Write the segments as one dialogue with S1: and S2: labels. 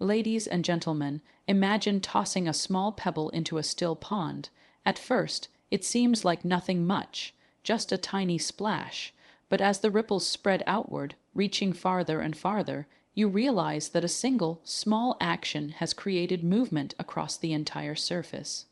S1: Ladies and gentlemen, imagine tossing a small pebble into a still pond. At first, it seems like nothing much, just a tiny splash, but as the ripples spread outward, reaching farther and farther, you realize that a single, small action has created movement across the entire surface.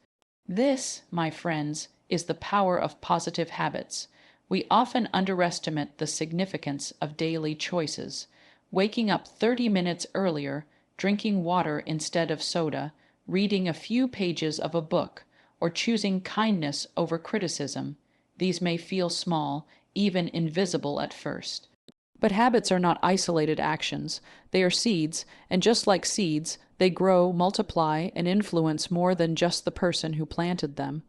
S1: This, my friends, is the power of positive habits. We often underestimate the significance of daily choices. Waking up 30 minutes earlier, drinking water instead of soda, reading a few pages of a book, or choosing kindness over criticism. These may feel small, even invisible at first. But habits are not isolated actions. They are seeds, and just like seeds, they grow, multiply, and influence more than just the person who planted them.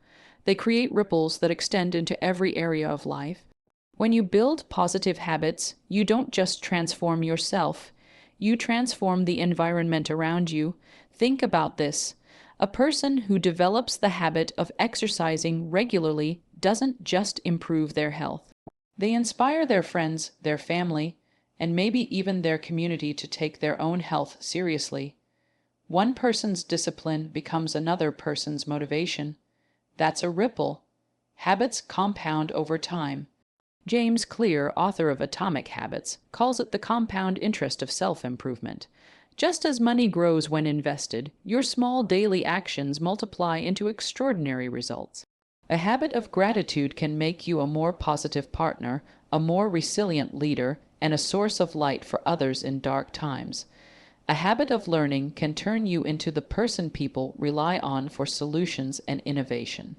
S1: They create ripples that extend into every area of life. When you build positive habits, you don't just transform yourself, you transform the environment around you. Think about this. A person who develops the habit of exercising regularly doesn't just improve their health. They inspire their friends, their family, and maybe even their community to take their own health seriously. One person's discipline becomes another person's motivation. That's a ripple. Habits compound over time. James Clear, author of Atomic Habits, calls it the compound interest of self-improvement. Just as money grows when invested, your small daily actions multiply into extraordinary results. A habit of gratitude can make you a more positive partner, a more resilient leader, and a source of light for others in dark times. A habit of learning can turn you into the person people rely on for solutions and innovation.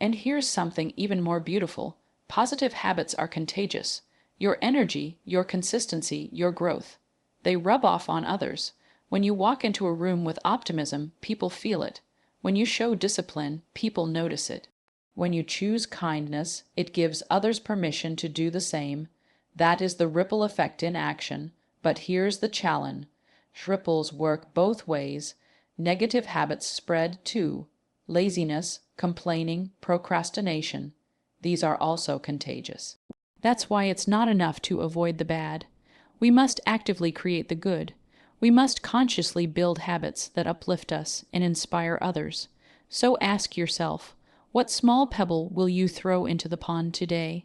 S1: And here's something even more beautiful. Positive habits are contagious. Your energy, your consistency, your growth. They rub off on others. When you walk into a room with optimism, people feel it. When you show discipline, people notice it. When you choose kindness, it gives others permission to do the same. That is the ripple effect in action. But here's the challenge. Ripples work both ways. Negative habits spread too. Laziness, complaining, procrastination. These are also contagious. That's why it's not enough to avoid the bad. We must actively create the good. We must consciously build habits that uplift us and inspire others. So ask yourself, what small pebble will you throw into the pond today?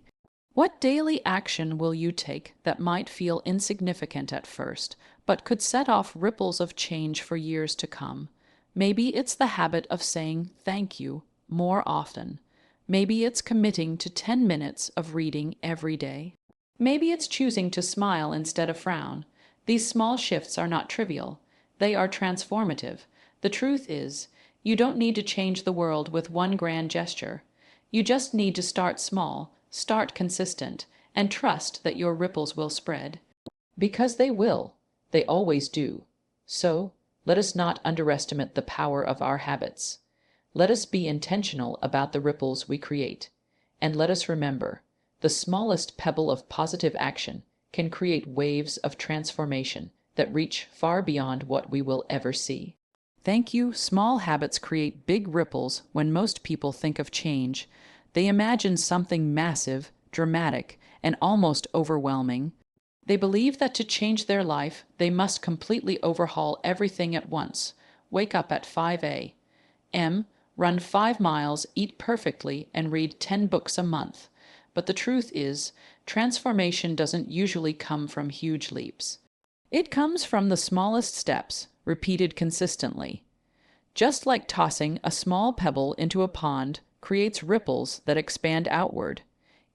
S1: What daily action will you take that might feel insignificant at first, but could set off ripples of change for years to come? Maybe it's the habit of saying thank you more often. Maybe it's committing to 10 minutes of reading every day. Maybe it's choosing to smile instead of frown. These small shifts are not trivial. They are transformative. The truth is, you don't need to change the world with one grand gesture. You just need to start small, start consistent, and trust that your ripples will spread. Because they will. They always do. So, let us not underestimate the power of our habits. Let us be intentional about the ripples we create. And let us remember, the smallest pebble of positive action can create waves of transformation that reach far beyond what we will ever see. Thank you. Small habits create big ripples. When most people think of change, they imagine something massive, dramatic, and almost overwhelming. They believe that to change their life, they must completely overhaul everything at once. Wake up at 5 a.m., run 5 miles, eat perfectly, and read 10 books a month. But the truth is, transformation doesn't usually come from huge leaps. It comes from the smallest steps, repeated consistently. Just like tossing a small pebble into a pond creates ripples that expand outward,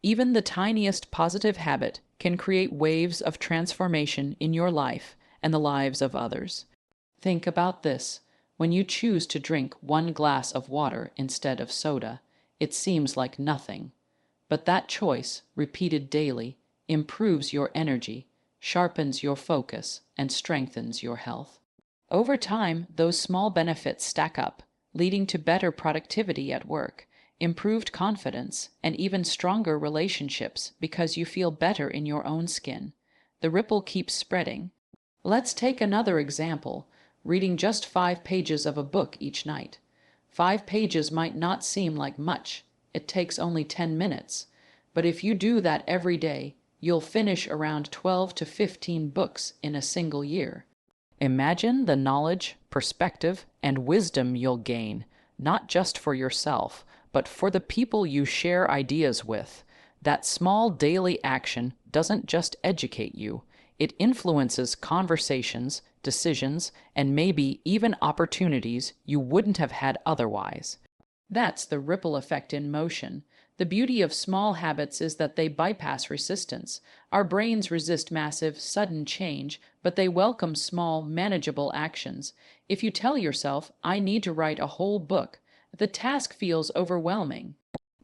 S1: even the tiniest positive habit can create waves of transformation in your life and the lives of others. Think about this. When you choose to drink 1 glass of water instead of soda, it seems like nothing. But that choice, repeated daily, improves your energy, sharpens your focus, and strengthens your health. Over time, those small benefits stack up, leading to better productivity at work, improved confidence, and even stronger relationships because you feel better in your own skin. The ripple keeps spreading. Let's take another example. Reading just 5 pages of a book each night. 5 pages might not seem like much. It takes only 10 minutes. But if you do that every day, you'll finish around 12 to 15 books in a single year. Imagine the knowledge, perspective, and wisdom you'll gain, not just for yourself, but for the people you share ideas with. That small daily action doesn't just educate you, it influences conversations, decisions, and maybe even opportunities you wouldn't have had otherwise. That's the ripple effect in motion. The beauty of small habits is that they bypass resistance. Our brains resist massive, sudden change, but they welcome small, manageable actions. If you tell yourself, I need to write a whole book, the task feels overwhelming.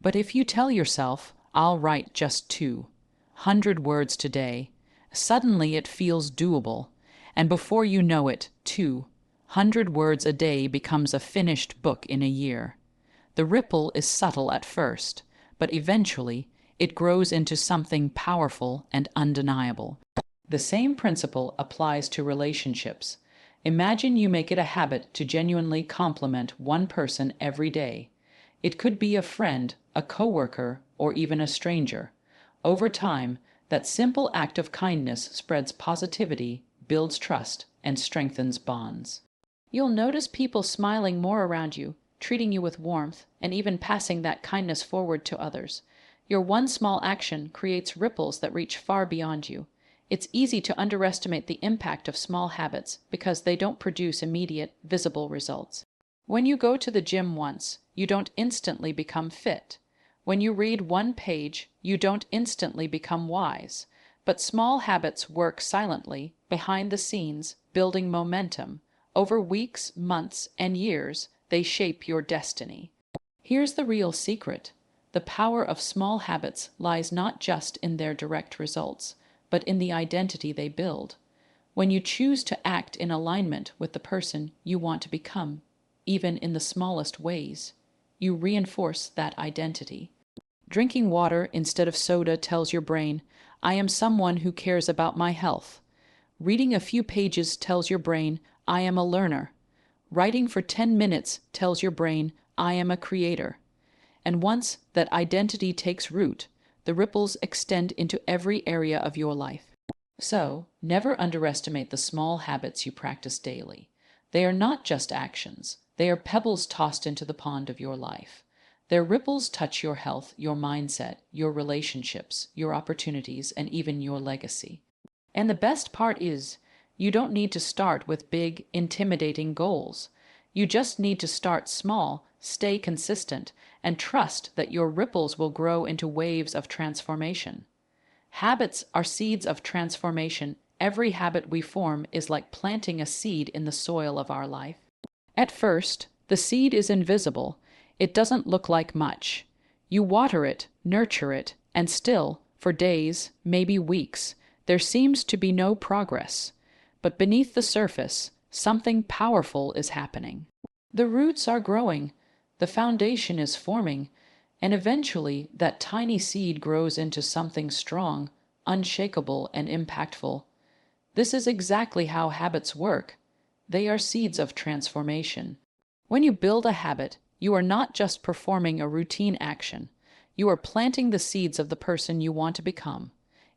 S1: But if you tell yourself, I'll write just 200 words today, suddenly it feels doable. And before you know it, 200 words a day becomes a finished book in a year. The ripple is subtle at first, but eventually it grows into something powerful and undeniable. The same principle applies to relationships. Imagine you make it a habit to genuinely compliment one person every day. It could be a friend, a coworker, or even a stranger. Over time, that simple act of kindness spreads positivity, builds trust, and strengthens bonds. You'll notice people smiling more around you, treating you with warmth, and even passing that kindness forward to others. Your one small action creates ripples that reach far beyond you. It's easy to underestimate the impact of small habits because they don't produce immediate, visible results. When you go to the gym once, you don't instantly become fit. When you read one page, you don't instantly become wise. But small habits work silently, behind the scenes, building momentum. Over weeks, months, and years, they shape your destiny. Here's the real secret. The power of small habits lies not just in their direct results, but in the identity they build. When you choose to act in alignment with the person you want to become, even in the smallest ways, you reinforce that identity. Drinking water instead of soda tells your brain, I am someone who cares about my health. Reading a few pages tells your brain, I am a learner. Writing for 10 minutes tells your brain, I am a creator. And once that identity takes root, the ripples extend into every area of your life. So, never underestimate the small habits you practice daily. They are not just actions, they are pebbles tossed into the pond of your life. Their ripples touch your health, your mindset, your relationships, your opportunities, and even your legacy. And the best part is, you don't need to start with big, intimidating goals. You just need to start small, stay consistent, and trust that your ripples will grow into waves of transformation. Habits are seeds of transformation. Every habit we form is like planting a seed in the soil of our life. At first, the seed is invisible. It doesn't look like much. You water it, nurture it, and still, for days, maybe weeks, there seems to be no progress. But beneath the surface, something powerful is happening. The roots are growing, the foundation is forming, and eventually that tiny seed grows into something strong, unshakable, and impactful. This is exactly how habits work. They are seeds of transformation. When you build a habit, you are not just performing a routine action. You are planting the seeds of the person you want to become.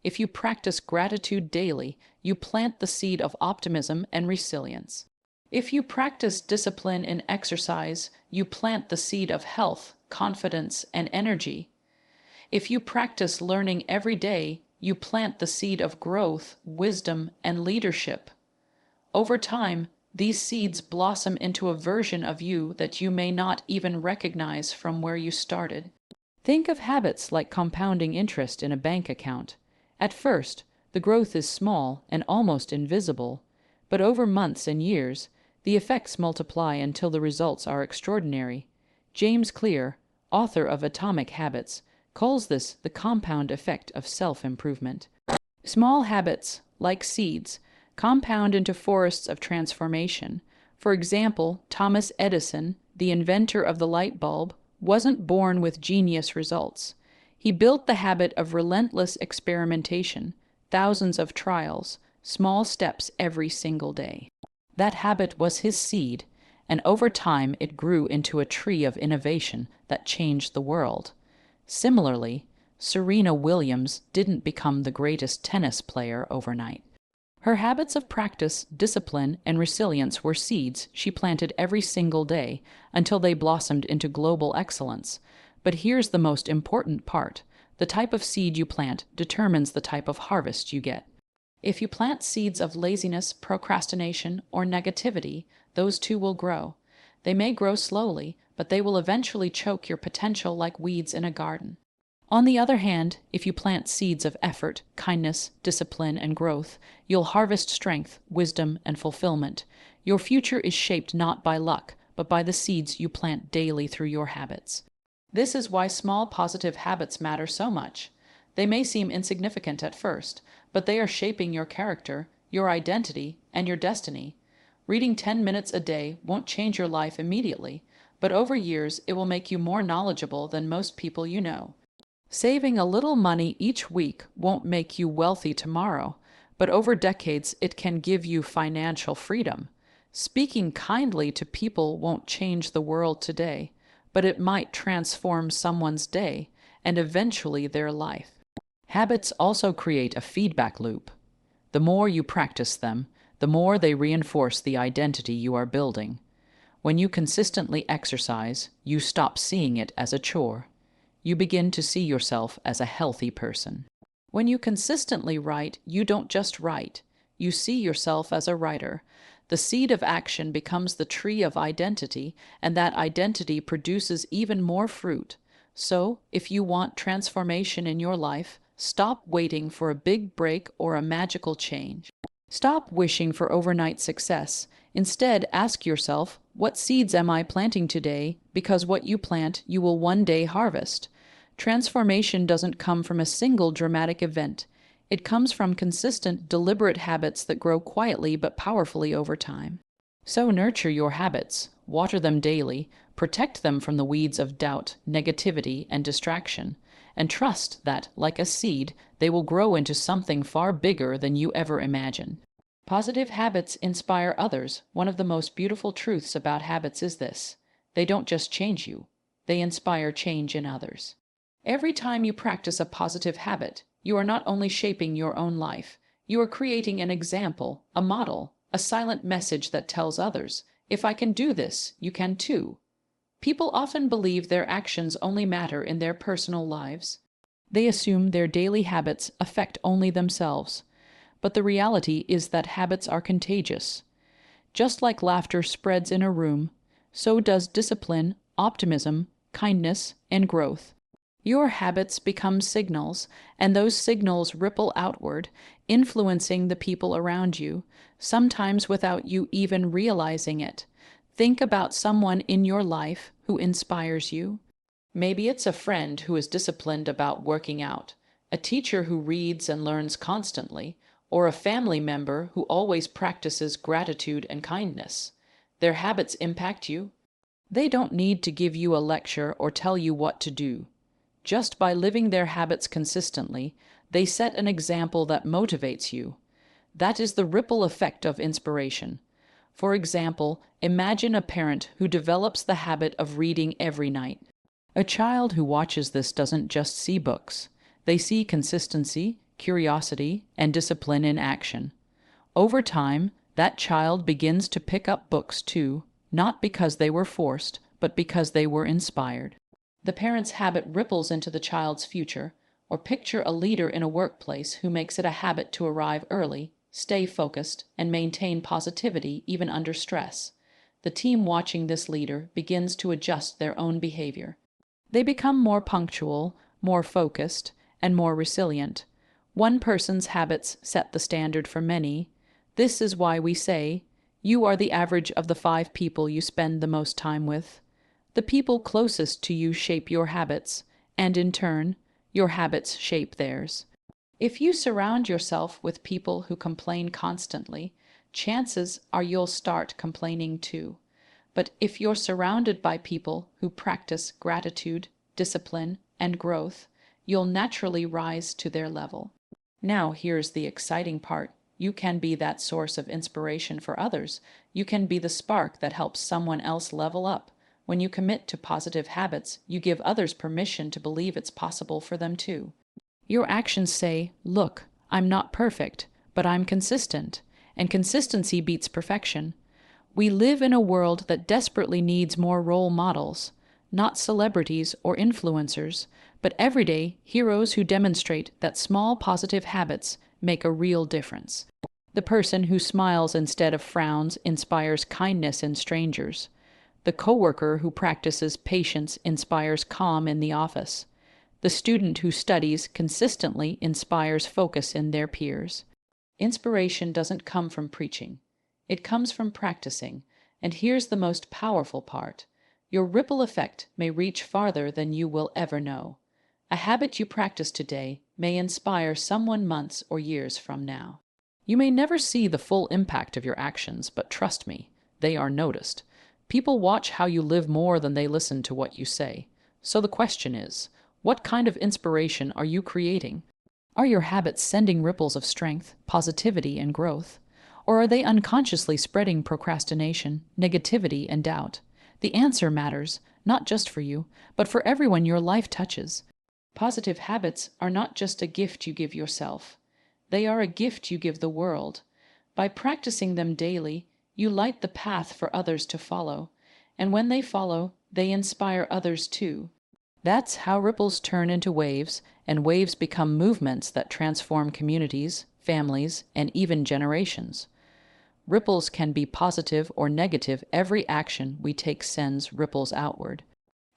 S1: If you practice gratitude daily, you plant the seed of optimism and resilience. If you practice discipline in exercise, you plant the seed of health, confidence, and energy. If you practice learning every day, you plant the seed of growth, wisdom, and leadership. Over time, these seeds blossom into a version of you that you may not even recognize from where you started. Think of habits like compounding interest in a bank account. At first, the growth is small and almost invisible, but over months and years, the effects multiply until the results are extraordinary. James Clear, author of Atomic Habits, calls this the compound effect of self-improvement. Small habits, like seeds, compound into forests of transformation. For example, Thomas Edison, the inventor of the light bulb, wasn't born with genius results. He built the habit of relentless experimentation, thousands of trials, small steps every single day. That habit was his seed, and over time it grew into a tree of innovation that changed the world. Similarly, Serena Williams didn't become the greatest tennis player overnight. Her habits of practice, discipline, and resilience were seeds she planted every single day until they blossomed into global excellence. But here's the most important part. The type of seed you plant determines the type of harvest you get. If you plant seeds of laziness, procrastination, or negativity, those too will grow. They may grow slowly, but they will eventually choke your potential like weeds in a garden. On the other hand, if you plant seeds of effort, kindness, discipline, and growth, you'll harvest strength, wisdom, and fulfillment. Your future is shaped not by luck, but by the seeds you plant daily through your habits. This is why small positive habits matter so much. They may seem insignificant at first, but they are shaping your character, your identity, and your destiny. Reading 10 minutes a day won't change your life immediately, but over years it will make you more knowledgeable than most people you know. Saving a little money each week won't make you wealthy tomorrow, but over decades it can give you financial freedom. Speaking kindly to people won't change the world today, but it might transform someone's day and eventually their life. Habits also create a feedback loop. The more you practice them, the more they reinforce the identity you are building. When you consistently exercise, you stop seeing it as a chore. You begin to see yourself as a healthy person. When you consistently write, you don't just write. You see yourself as a writer. The seed of action becomes the tree of identity, and that identity produces even more fruit. So, if you want transformation in your life, stop waiting for a big break or a magical change. Stop wishing for overnight success. Instead, ask yourself, what seeds am I planting today? Because what you plant, you will one day harvest. Transformation doesn't come from a single dramatic event. It comes from consistent, deliberate habits that grow quietly but powerfully over time. So nurture your habits, water them daily, protect them from the weeds of doubt, negativity, and distraction, and trust that, like a seed, they will grow into something far bigger than you ever imagined. Positive habits inspire others. One of the most beautiful truths about habits is this: they don't just change you, they inspire change in others. Every time you practice a positive habit, you are not only shaping your own life, you are creating an example, a model, a silent message that tells others, if I can do this, you can too. People often believe their actions only matter in their personal lives. They assume their daily habits affect only themselves. But the reality is that habits are contagious. Just like laughter spreads in a room, so does discipline, optimism, kindness, and growth. Your habits become signals, and those signals ripple outward, influencing the people around you, sometimes without you even realizing it. Think about someone in your life who inspires you. Maybe it's a friend who is disciplined about working out, a teacher who reads and learns constantly, or a family member who always practices gratitude and kindness. Their habits impact you. They don't need to give you a lecture or tell you what to do. Just by living their habits consistently, they set an example that motivates you. That is the ripple effect of inspiration. For example, imagine a parent who develops the habit of reading every night. A child who watches this doesn't just see books. They see consistency, curiosity, and discipline in action. Over time, that child begins to pick up books too, not because they were forced, but because they were inspired. The parent's habit ripples into the child's future, or picture a leader in a workplace who makes it a habit to arrive early, stay focused, and maintain positivity even under stress. The team watching this leader begins to adjust their own behavior. They become more punctual, more focused, and more resilient. One person's habits set the standard for many. This is why we say, you are the average of the 5 people you spend the most time with. The people closest to you shape your habits, and in turn, your habits shape theirs. If you surround yourself with people who complain constantly, chances are you'll start complaining too. But if you're surrounded by people who practice gratitude, discipline, and growth, you'll naturally rise to their level. Now here's the exciting part. You can be that source of inspiration for others. You can be the spark that helps someone else level up. When you commit to positive habits, you give others permission to believe it's possible for them too. Your actions say, look, I'm not perfect, but I'm consistent, and consistency beats perfection. We live in a world that desperately needs more role models, not celebrities or influencers, but everyday heroes who demonstrate that small positive habits make a real difference. The person who smiles instead of frowns inspires kindness in strangers. The coworker who practices patience inspires calm in the office. The student who studies consistently inspires focus in their peers. Inspiration doesn't come from preaching. It comes from practicing, and here's the most powerful part. Your ripple effect may reach farther than you will ever know. A habit you practice today may inspire someone months or years from now. You may never see the full impact of your actions, but trust me, they are noticed. People watch how you live more than they listen to what you say. So the question is, what kind of inspiration are you creating? Are your habits sending ripples of strength, positivity, and growth? Or are they unconsciously spreading procrastination, negativity, and doubt? The answer matters, not just for you, but for everyone your life touches. Positive habits are not just a gift you give yourself. They are a gift you give the world. By practicing them daily, you light the path for others to follow. And when they follow, they inspire others too. That's how ripples turn into waves, and waves become movements that transform communities, families, and even generations. Ripples can be positive or negative. Every action we take sends ripples outward.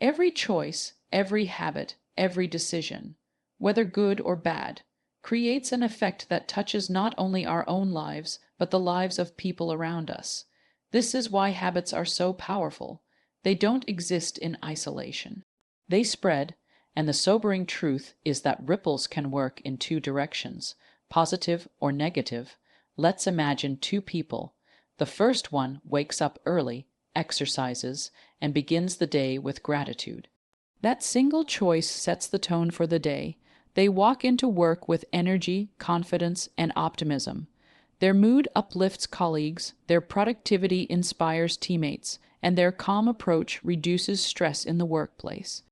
S1: Every choice, every habit, every decision, whether good or bad, creates an effect that touches not only our own lives, but the lives of people around us. This is why habits are so powerful. They don't exist in isolation. They spread, and the sobering truth is that ripples can work in two directions, positive or negative. Let's imagine two people. The first one wakes up early, exercises, and begins the day with gratitude. That single choice sets the tone for the day. They walk into work with energy, confidence, and optimism. Their mood uplifts colleagues, their productivity inspires teammates, and their calm approach reduces stress in the workplace.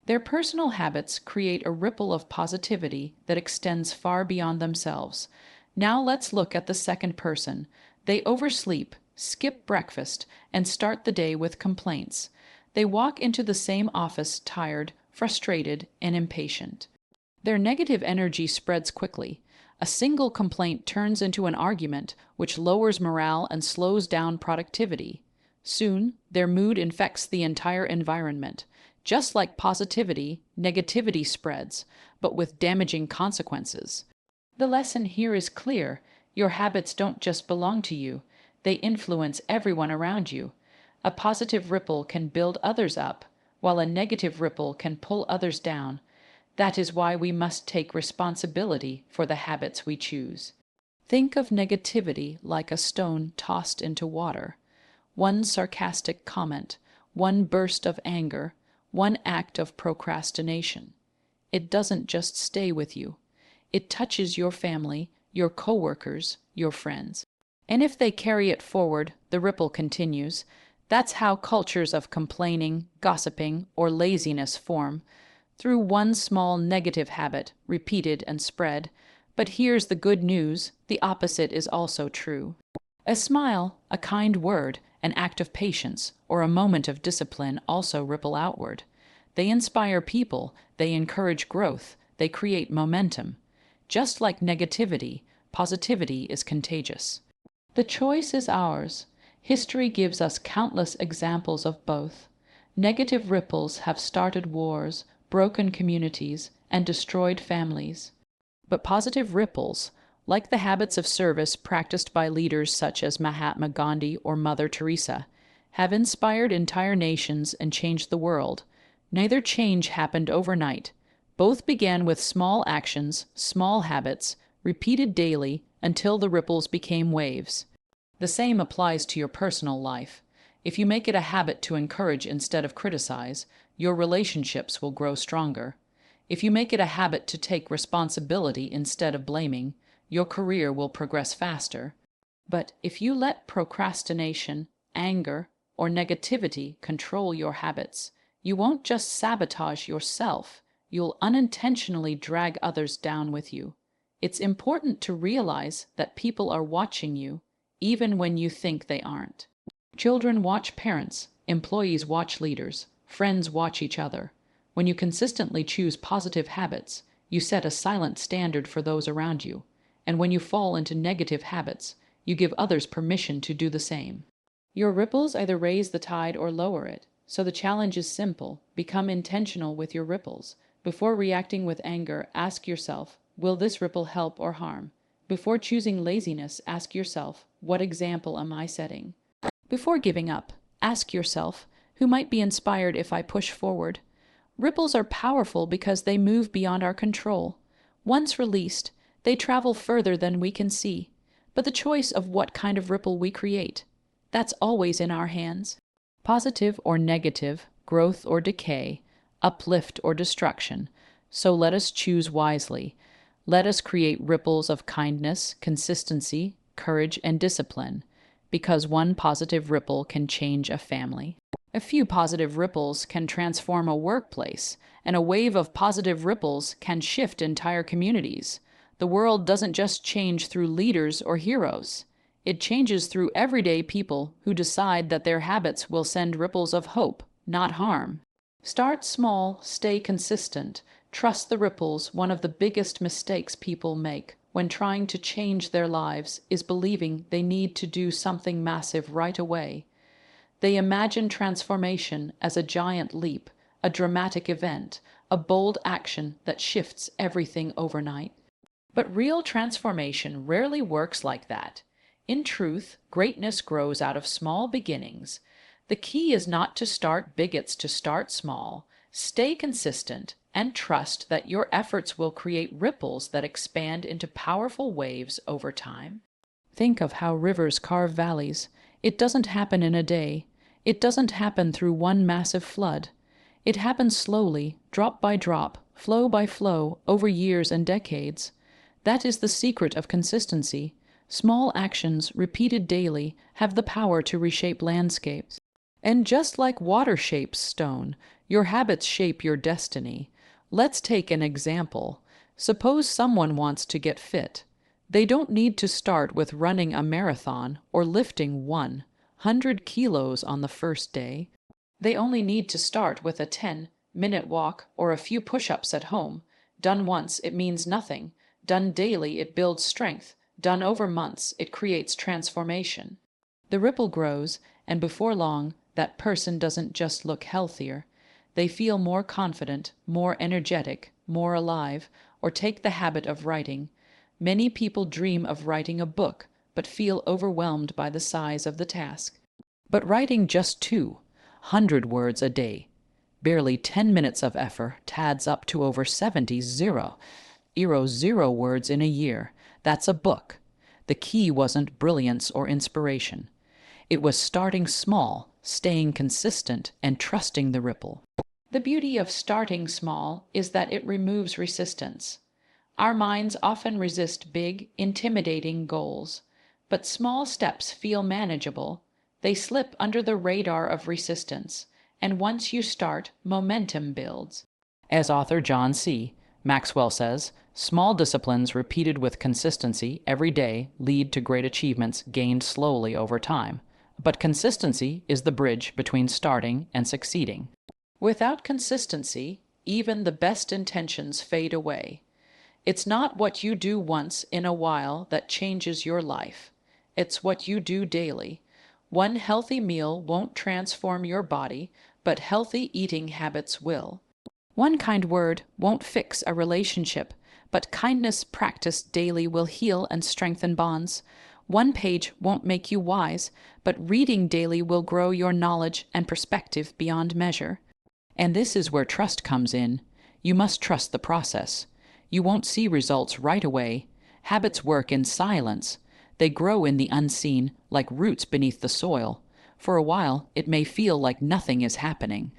S1: Their personal habits create a ripple of positivity that extends far beyond themselves. Now let's look at the second person. They oversleep, skip breakfast, and start the day with complaints. They walk into the same office tired, frustrated, and impatient. Their negative energy spreads quickly. A single complaint turns into an argument, which lowers morale and slows down productivity. Soon, their mood infects the entire environment. Just like positivity, negativity spreads, but with damaging consequences. The lesson here is clear. Your habits don't just belong to you. They influence everyone around you. A positive ripple can build others up, while a negative ripple can pull others down. That is why we must take responsibility for the habits we choose. Think of negativity like a stone tossed into water. One sarcastic comment, one burst of anger, one act of procrastination. It doesn't just stay with you. It touches your family, your coworkers, your friends. And if they carry it forward, the ripple continues. That's how cultures of complaining, gossiping, or laziness form, through one small negative habit, repeated and spread. But here's the good news, the opposite is also true. A smile, a kind word, an act of patience, or a moment of discipline also ripple outward. They inspire people, they encourage growth, they create momentum. Just like negativity, positivity is contagious. The choice is ours. History gives us countless examples of both. Negative ripples have started wars, broken communities, and destroyed families. But positive ripples, like the habits of service practiced by leaders such as Mahatma Gandhi or Mother Teresa, have inspired entire nations and changed the world. Neither change happened overnight. Both began with small actions, small habits, repeated daily until the ripples became waves. The same applies to your personal life. If you make it a habit to encourage instead of criticize, your relationships will grow stronger. If you make it a habit to take responsibility instead of blaming, your career will progress faster. But if you let procrastination, anger, or negativity control your habits, you won't just sabotage yourself, you'll unintentionally drag others down with you. It's important to realize that people are watching you, even when you think they aren't. Children watch parents, employees watch leaders, friends watch each other. When you consistently choose positive habits, you set a silent standard for those around you. And when you fall into negative habits, you give others permission to do the same. Your ripples either raise the tide or lower it. So the challenge is simple. Become intentional with your ripples. Before reacting with anger, ask yourself, will this ripple help or harm? Before choosing laziness, ask yourself, what example am I setting? Before giving up, ask yourself, who might be inspired if I push forward? Ripples are powerful because they move beyond our control. Once released, they travel further than we can see. But the choice of what kind of ripple we create, that's always in our hands. Positive or negative, growth or decay, uplift or destruction. So let us choose wisely. Let us create ripples of kindness, consistency, courage, and discipline, because one positive ripple can change a family. A few positive ripples can transform a workplace, and a wave of positive ripples can shift entire communities. The world doesn't just change through leaders or heroes. It changes through everyday people who decide that their habits will send ripples of hope, not harm. Start small, stay consistent, trust the ripples. One of the biggest mistakes people make when trying to change their lives is believing they need to do something massive right away. They imagine transformation as a giant leap, a dramatic event, a bold action that shifts everything overnight. But real transformation rarely works like that. In truth, greatness grows out of small beginnings. The key is not to start big, it's to start small. Stay consistent and trust that your efforts will create ripples that expand into powerful waves over time. Think of how rivers carve valleys. It doesn't happen in a day. It doesn't happen through one massive flood. It happens slowly, drop by drop, flow by flow, over years and decades. That is the secret of consistency. Small actions, repeated daily, have the power to reshape landscapes. And just like water shapes stone, your habits shape your destiny. Let's take an example. Suppose someone wants to get fit. They don't need to start with running a marathon or lifting 100 kilos on the first day. They only need to start with a 10-minute walk or a few push-ups at home. Done once, it means nothing. Done daily, it builds strength. Done over months, it creates transformation. The ripple grows, and before long, that person doesn't just look healthier. They feel more confident, more energetic, more alive, or take the habit of writing. Many people dream of writing a book, but feel overwhelmed by the size of the task. But writing just 200 words a day, barely 10 minutes of effort, adds up to over 0 words in a year. That's a book. The key wasn't brilliance or inspiration. It was starting small, staying consistent, and trusting the ripple. The beauty of starting small is that it removes resistance. Our minds often resist big, intimidating goals, but small steps feel manageable. They slip under the radar of resistance, and once you start, momentum builds. As author John C. Maxwell says, small disciplines repeated with consistency every day lead to great achievements gained slowly over time. But consistency is the bridge between starting and succeeding. Without consistency, even the best intentions fade away. It's not what you do once in a while that changes your life. It's what you do daily. One healthy meal won't transform your body, but healthy eating habits will. One kind word won't fix a relationship, but kindness practiced daily will heal and strengthen bonds. One page won't make you wise, but reading daily will grow your knowledge and perspective beyond measure. And this is where trust comes in. You must trust the process. You won't see results right away. Habits work in silence. They grow in the unseen, like roots beneath the soil. For a while, it may feel like nothing is happening.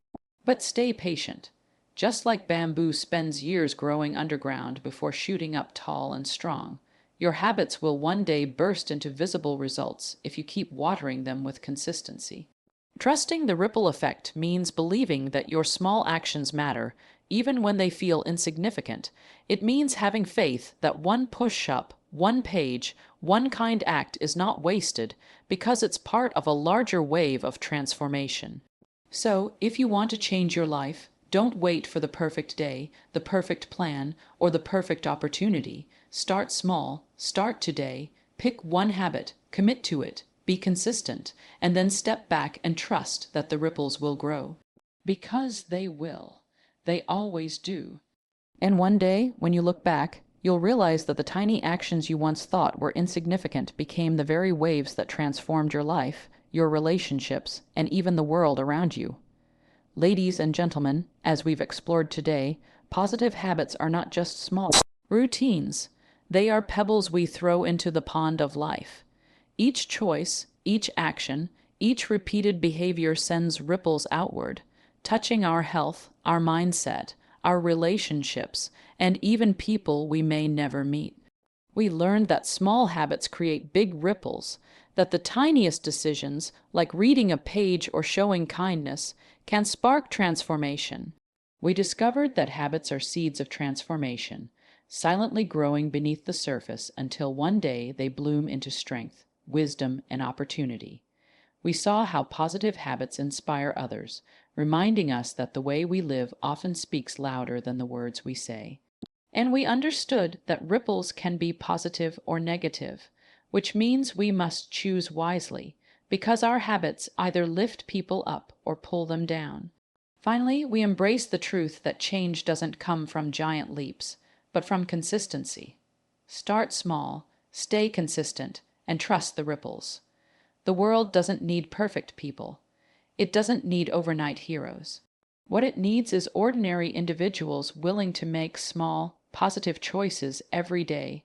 S1: But stay patient. Just like bamboo spends years growing underground before shooting up tall and strong, your habits will one day burst into visible results if you keep watering them with consistency. Trusting the ripple effect means believing that your small actions matter, even when they feel insignificant. It means having faith that one push-up, one page, one kind act is not wasted because it's part of a larger wave of transformation. So, if you want to change your life, don't wait for the perfect day, the perfect plan, or the perfect opportunity. Start small, start today, pick one habit, commit to it, be consistent, and then step back and trust that the ripples will grow. Because they will. They always do. And one day, when you look back, you'll realize that the tiny actions you once thought were insignificant became the very waves that transformed your life, your relationships, and even the world around you. Ladies and gentlemen, as we've explored today, positive habits are not just small routines. They are pebbles we throw into the pond of life. Each choice, each action, each repeated behavior sends ripples outward, touching our health, our mindset, our relationships, and even people we may never meet. We learned that small habits create big ripples, that the tiniest decisions, like reading a page or showing kindness, can spark transformation. We discovered that habits are seeds of transformation, silently growing beneath the surface until one day they bloom into strength, wisdom, and opportunity. We saw how positive habits inspire others, reminding us that the way we live often speaks louder than the words we say. And we understood that ripples can be positive or negative, which means we must choose wisely, because our habits either lift people up or pull them down. Finally, we embrace the truth that change doesn't come from giant leaps, but from consistency. Start small, stay consistent, and trust the ripples. The world doesn't need perfect people. It doesn't need overnight heroes. What it needs is ordinary individuals willing to make small, positive choices every day.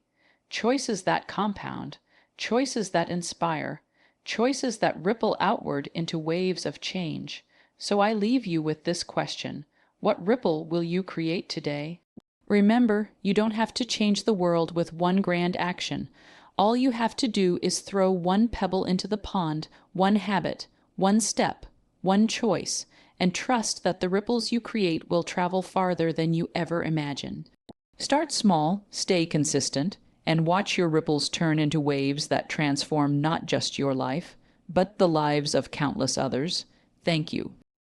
S1: Choices that compound, choices that inspire, choices that ripple outward into waves of change. So I leave you with this question: what ripple will you create today? Remember, you don't have to change the world with one grand action. All you have to do is throw one pebble into the pond, one habit, one step, one choice, and trust that the ripples you create will travel farther than you ever imagined. Start small, stay consistent, and watch your ripples turn into waves that transform not just your life, but the lives of countless others. Thank you.